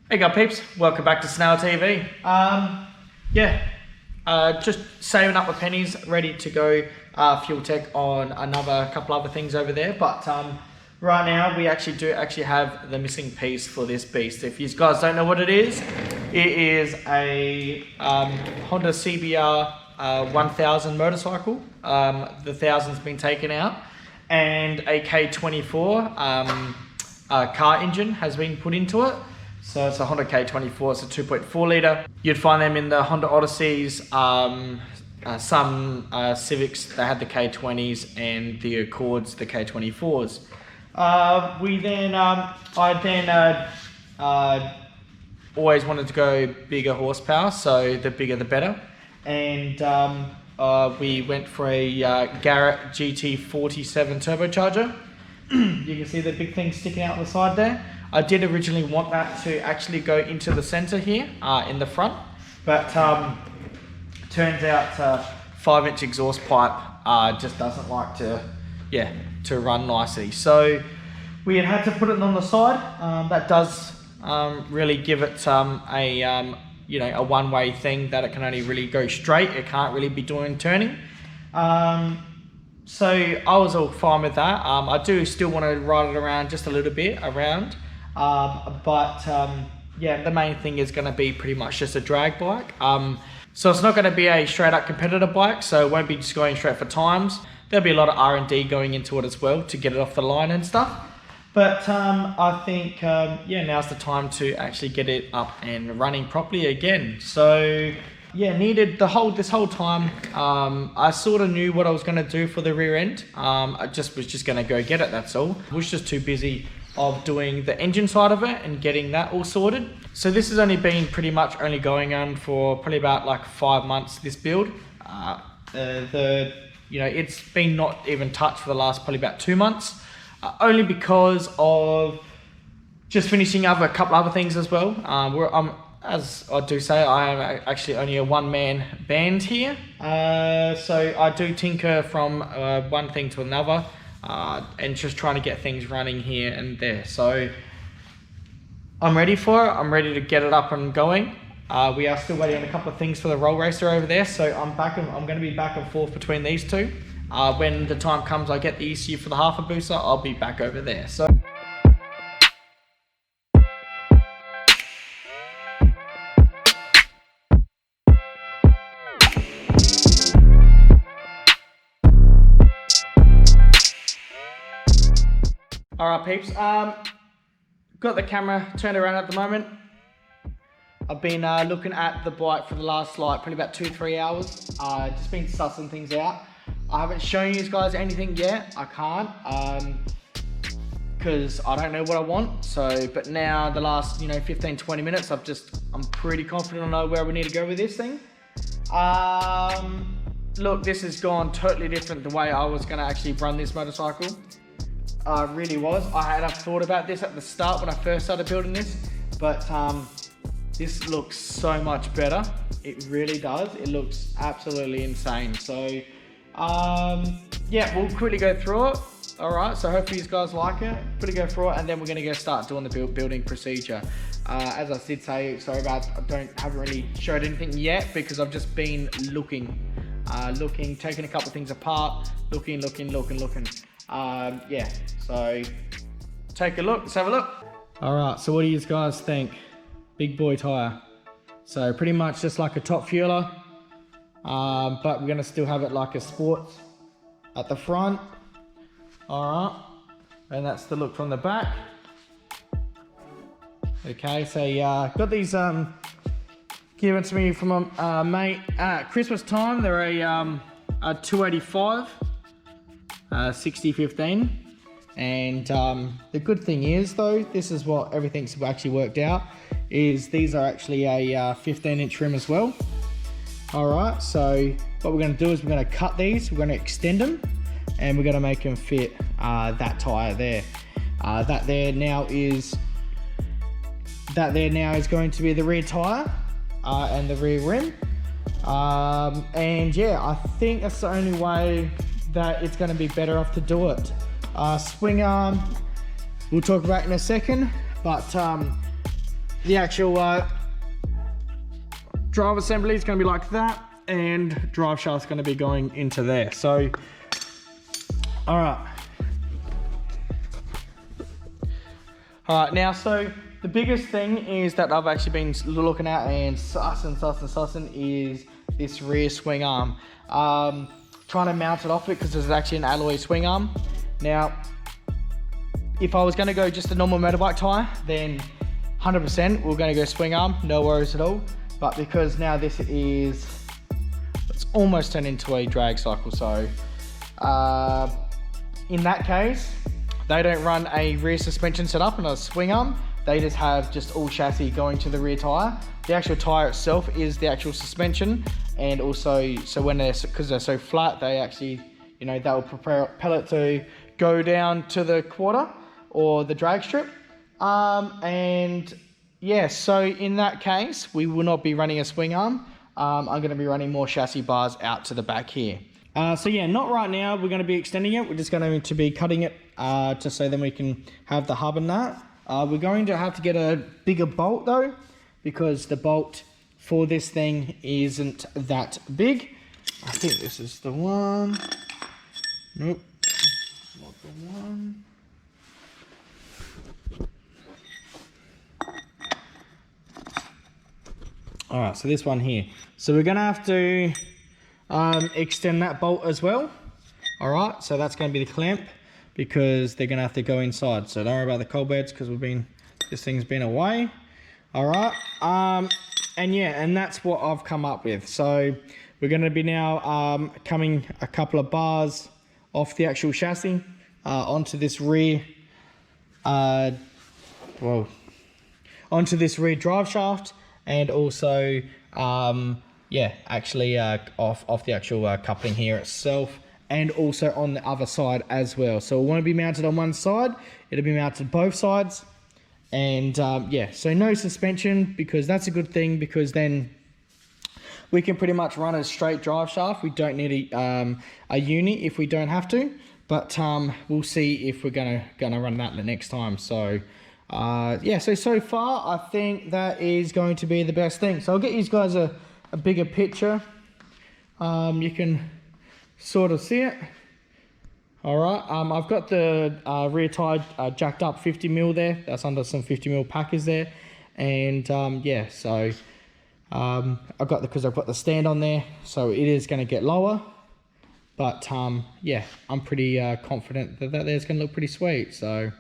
Hey guys peeps, welcome back to Snail TV. Just saving up my pennies, ready to go fuel tech on another couple other things over there. But right now we actually have the missing piece for this beast. If you guys don't know what it is a Honda CBR 1000 motorcycle. The 1000's been taken out, and a K24 car engine has been put into it. So it's a Honda K24, it's a 2.4 litre. You'd find them in the Honda Odysseys, some Civics, they had the K20s, and the Accords, the K24s. I always wanted to go bigger horsepower, so the bigger the better. And we went for a Garrett GT47 turbocharger. You can see the big thing sticking out on the side there. I did originally want that to actually go into the center here in the front, but turns out 5-inch exhaust pipe just doesn't like to run nicely. So we had to put it on the side. That does really give it a one-way thing, that it can only really go straight. It can't really be doing turning. So I was all fine with that. I do still want to ride it around just a little bit around. The main thing is going to be pretty much just a drag bike. So it's not going to be a straight up competitor bike, so it won't be just going straight for times. There'll be a lot of R&D going into it as well to get it off the line and stuff. But I think now's the time to actually get it up and running properly again. So needed this whole time. I sort of knew what I was going to do for the rear end. I was just going to go get it, that's all. I was just too busy of doing the engine side of it and getting that all sorted. So this has only been pretty much only going on for probably about like 5 months, this build. It's been not even touched for the last probably about 2 months, only because of just finishing up a couple other things as well. As I do say, I am actually only a one-man band here. So I do tinker from one thing to another. And just trying to get things running here and there. So I'm ready for it. I'm ready to get it up and going. We are still waiting on a couple of things for the roll racer over there. So I'm going to be back and forth between these two. When the time comes I get the ECU for the half a booster, I'll be back over there. So alright peeps, got the camera turned around at the moment. I've been looking at the bike for the last probably about 2-3 hours. Just been sussing things out. I haven't shown you guys anything yet. I can't, because I don't know what I want. So, but now the last 15-20 minutes, I'm pretty confident I know where we need to go with this thing. Look, this has gone totally different the way I was going to actually run this motorcycle. Really was. I had thought about this at the start when I first started building this, but this looks so much better. It really does. It looks absolutely insane. So we'll quickly go through it. Alright, so hopefully you guys like it. Quickly go through it, and then we're going to go start doing the building procedure. As I did say, sorry about haven't really showed anything yet, because I've just been looking, taking a couple of things apart, looking. So take a look, let's have a look. Alright, so what do you guys think? Big boy tyre. So pretty much just like a top fueler, but we're going to still have it like a sports at the front. Alright, and that's the look from the back. Okay, so got these given to me from a mate at Christmas time. They're a 285 60/15, and the good thing is though, this is what everything's actually worked out, is these are actually a 15-inch rim as well. Alright, so what we're going to do is we're going to cut these, we're going to extend them, and we're going to make them fit that tyre there. That there now is going to be the rear tyre and the rear rim. And yeah, I think that's the only way that it's going to be better off to do it. Swingarm, we'll talk about in a second, but the actual drive assembly is going to be like that, and drive shaft's going to be going into there. So, all right. All right, now, so the biggest thing is that I've actually been looking at and sussing is this rear swing arm. Trying to mount it off it because there's actually an alloy swing arm. Now, if I was going to go just a normal motorbike tyre, then 100% we're going to go swing arm, no worries at all. But because now this is, it's almost turned into a drag cycle, so in that case, they don't run a rear suspension setup and a swing arm. They just have just all chassis going to the rear tyre. The actual tyre itself is the actual suspension, and also, so when because they're so flat, they actually, you know, they'll propel it to go down to the quarter or the drag strip. And yeah, so in that case, we will not be running a swing arm. I'm going to be running more chassis bars out to the back here. So yeah, not right now. We're going to be extending it. We're just going to be cutting it just so then we can have the hub and that. We're going to have to get a bigger bolt though, because the bolt for this thing isn't that big. I think this is the one. Nope, not the one. All right, so this one here. So we're gonna have to extend that bolt as well. All right, so that's gonna be the clamp, because they're gonna have to go inside. So don't worry about the cold beds, because this thing's been away. All right, and yeah, and that's what I've come up with. So we're gonna be now coming a couple of bars off the actual chassis onto this rear, onto this rear drive shaft, and also, yeah, actually off the actual coupling here itself, and also on the other side as well. So it won't be mounted on one side, it'll be mounted both sides. And yeah, so no suspension, because that's a good thing, because then we can pretty much run a straight drive shaft. We don't need a uni if we don't have to, but we'll see if we're gonna run that the next time. So yeah, so far I think that is going to be the best thing. So I'll get you guys a bigger picture. You can sort of see it. All right, I've got the rear tire jacked up 50mm there. That's under some 50mm packers there. And yeah, so because I've got the stand on there, so it is going to get lower. But yeah, I'm pretty confident that there's going to look pretty sweet. So.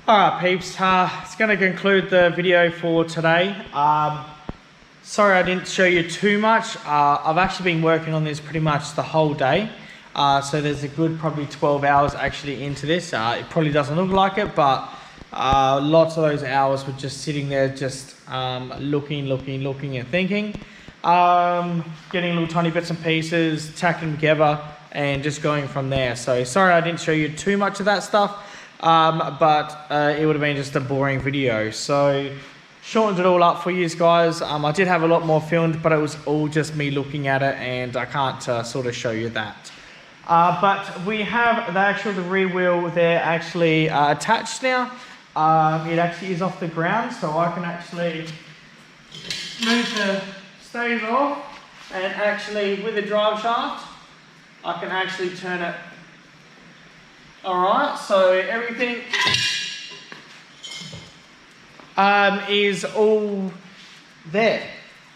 Alright peeps, it's going to conclude the video for today. Sorry I didn't show you too much. I've actually been working on this pretty much the whole day. So there's a good probably 12 hours actually into this. It probably doesn't look like it, but lots of those hours were just sitting there just looking and thinking. getting little tiny bits and pieces, tacking together, and just going from there. So sorry I didn't show you too much of that stuff, but it would have been just a boring video. So shortened it all up for you guys. I did have a lot more filmed, but it was all just me looking at it, and I can't sort of show you that. But we have the rear wheel there actually attached now. It actually is off the ground, so I can actually move the stays off, and actually with the drive shaft I can actually turn it. Alright, so everything is all there.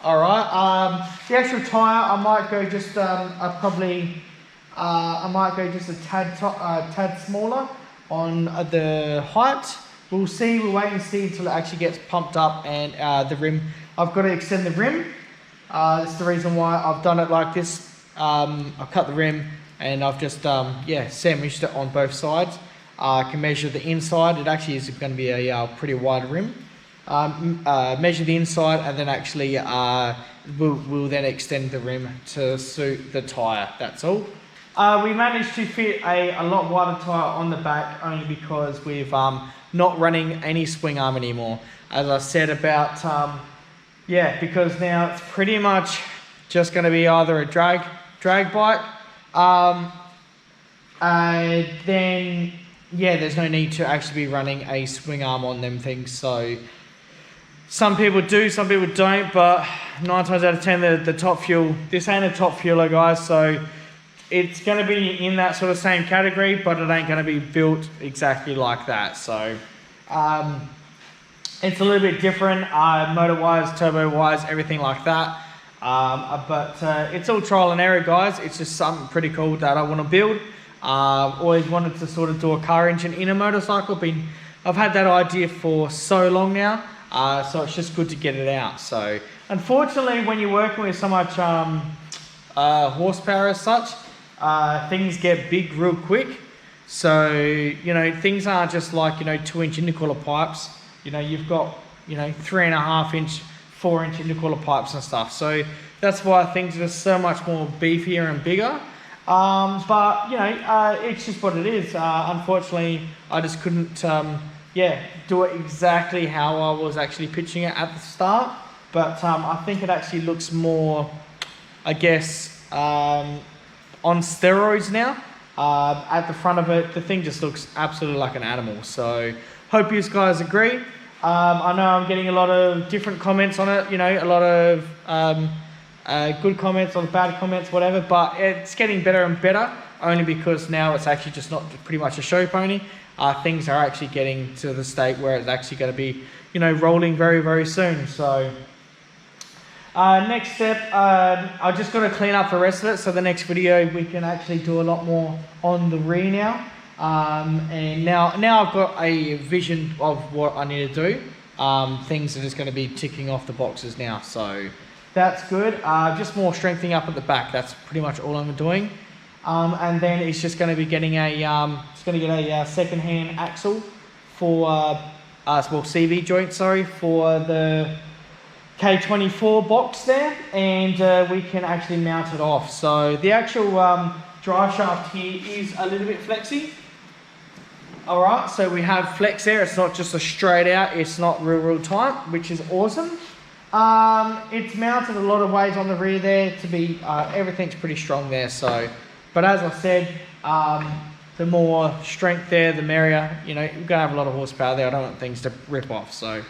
Alright, the actual tyre I might go just I might go just a tad smaller on the height. We'll see, we'll wait and see until it actually gets pumped up, and the rim, I've got to extend the rim. That's the reason why I've done it like this. I've cut the rim and I've just sandwiched it on both sides. I can measure the inside. It actually is going to be a pretty wide rim. Measure the inside, and then actually we'll then extend the rim to suit the tyre. That's all. We managed to fit a lot wider tyre on the back, only because we've not running any Swingarm anymore. As I said about, because now it's pretty much just going to be either a drag bike, then there's no need to actually be running a Swingarm on them things. So some people do, some people don't, but 9 times out of 10 the top fuel, this ain't a top fueler, guys, so it's going to be in that sort of same category, but it ain't going to be built exactly like that. So it's a little bit different, motor-wise, turbo-wise, everything like that. But it's all trial and error, guys. It's just something pretty cool that I want to build. Always wanted to sort of do a car engine in a motorcycle. I've had that idea for so long now, so it's just good to get it out. So unfortunately, when you're working with so much horsepower as such, things get big real quick. So, things aren't just like, 2-inch intercooler pipes. You've got, 3.5-inch, 4-inch intercooler pipes and stuff. So that's why things are so much more beefier and bigger. But, it's just what it is. Unfortunately, I just couldn't, do it exactly how I was actually pitching it at the start. But I think it actually looks more, I guess, on steroids now. At the front of it, the thing just looks absolutely like an animal. So hope you guys agree. I know I'm getting a lot of different comments on it, a lot of good comments or bad comments, whatever, but it's getting better and better, only because now it's actually just not pretty much a show pony. Things are actually getting to the state where it's actually going to be, rolling very, very soon. So next step, I just got to clean up the rest of it, so the next video we can actually do a lot more on the rear now. And now I've got a vision of what I need to do. Things are just going to be ticking off the boxes now, so that's good. Just more strengthening up at the back. That's pretty much all I'm doing. And then it's just going to be getting a second-hand axle for CV joint, for the K24 box there, and we can actually mount it off. So the actual drive shaft here is a little bit flexy. Alright, so we have flex there. It's not just a straight out, it's not real tight, which is awesome. It's mounted a lot of ways on the rear there to be, everything's pretty strong there. So, but as I said, the more strength there, the merrier. You're going to have a lot of horsepower there. I don't want things to rip off. So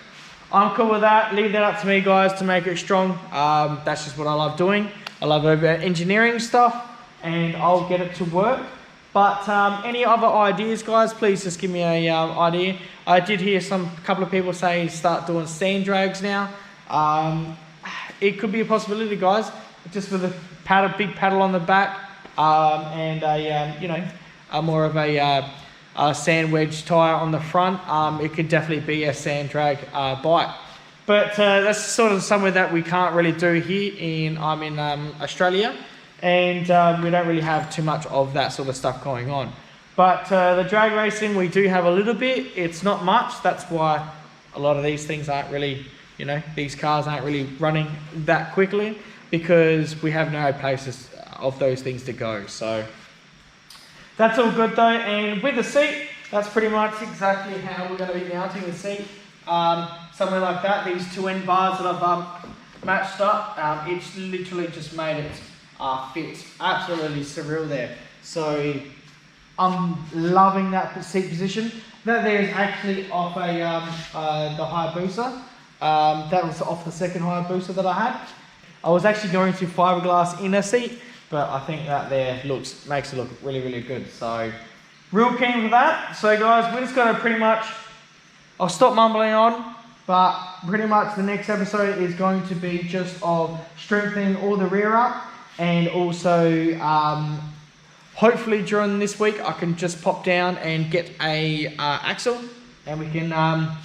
I'm cool with that. Leave that up to me, guys, to make it strong. That's just what I love doing. I love engineering stuff, and I'll get it to work. But any other ideas, guys, please just give me a idea. I did hear a couple of people say start doing sand drags now. It could be a possibility, guys, just with a big paddle on the back, and a more of a sand wedge tyre on the front. It could definitely be a sand drag bike. But that's sort of somewhere that we can't really do here I'm in Australia. And we don't really have too much of that sort of stuff going on. But the drag racing, we do have a little bit. It's not much. That's why a lot of these things aren't really, these cars aren't really running that quickly. because we have no places of those things to go. So that's all good though. And with the seat, that's pretty much exactly how we're going to be mounting the seat. Somewhere like that, these two end bars that I've matched up, it's literally just made it fit absolutely surreal there. So I'm loving that seat position. That there is actually off the Hayabusa. That was off the second Hayabusa that I had. I was actually going to fiberglass inner seat, but I think that there makes it look really, really good. So real keen for that. So guys, we're just gonna pretty much, I'll stop mumbling on, but pretty much the next episode is going to be just of strengthening all the rear up, and also hopefully during this week I can just pop down and get a axle, and we can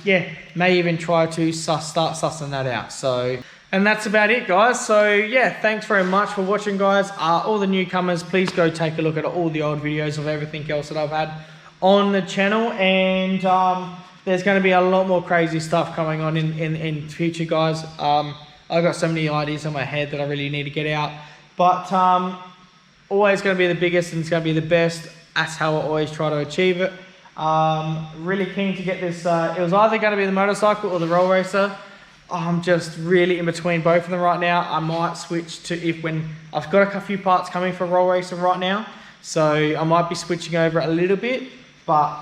yeah, may even try to start sussing that out. So, and that's about it guys. So yeah, thanks very much for watching guys. All the newcomers, please go take a look at all the old videos of everything else that I've had on the channel, and there's going to be a lot more crazy stuff coming on in future guys. I've got so many ideas in my head that I really need to get out, but always going to be the biggest, and it's going to be the best. That's how I always try to achieve it. Really keen to get this, it was either going to be the motorcycle or the roll racer. I'm just really in between both of them right now. I might switch to, when I've got a few parts coming for roll racer right now, so I might be switching over a little bit. But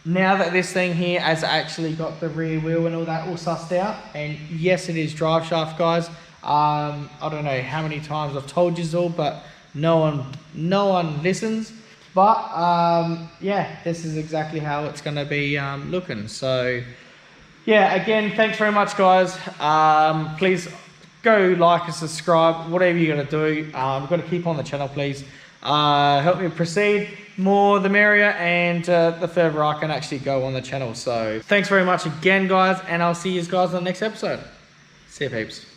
now that this thing here has actually got the rear wheel and all that all sussed out, and yes, it is drive shaft guys. I don't know how many times I've told you all, but no one listens. But yeah, this is exactly how it's going to be looking. So yeah, again, thanks very much guys. Please go like and subscribe, whatever you're going to do. We've got to keep on the channel, please. Help me proceed, more the merrier, and the further I can actually go on the channel. So thanks very much again guys, and I'll see you guys on the next episode. See you peeps.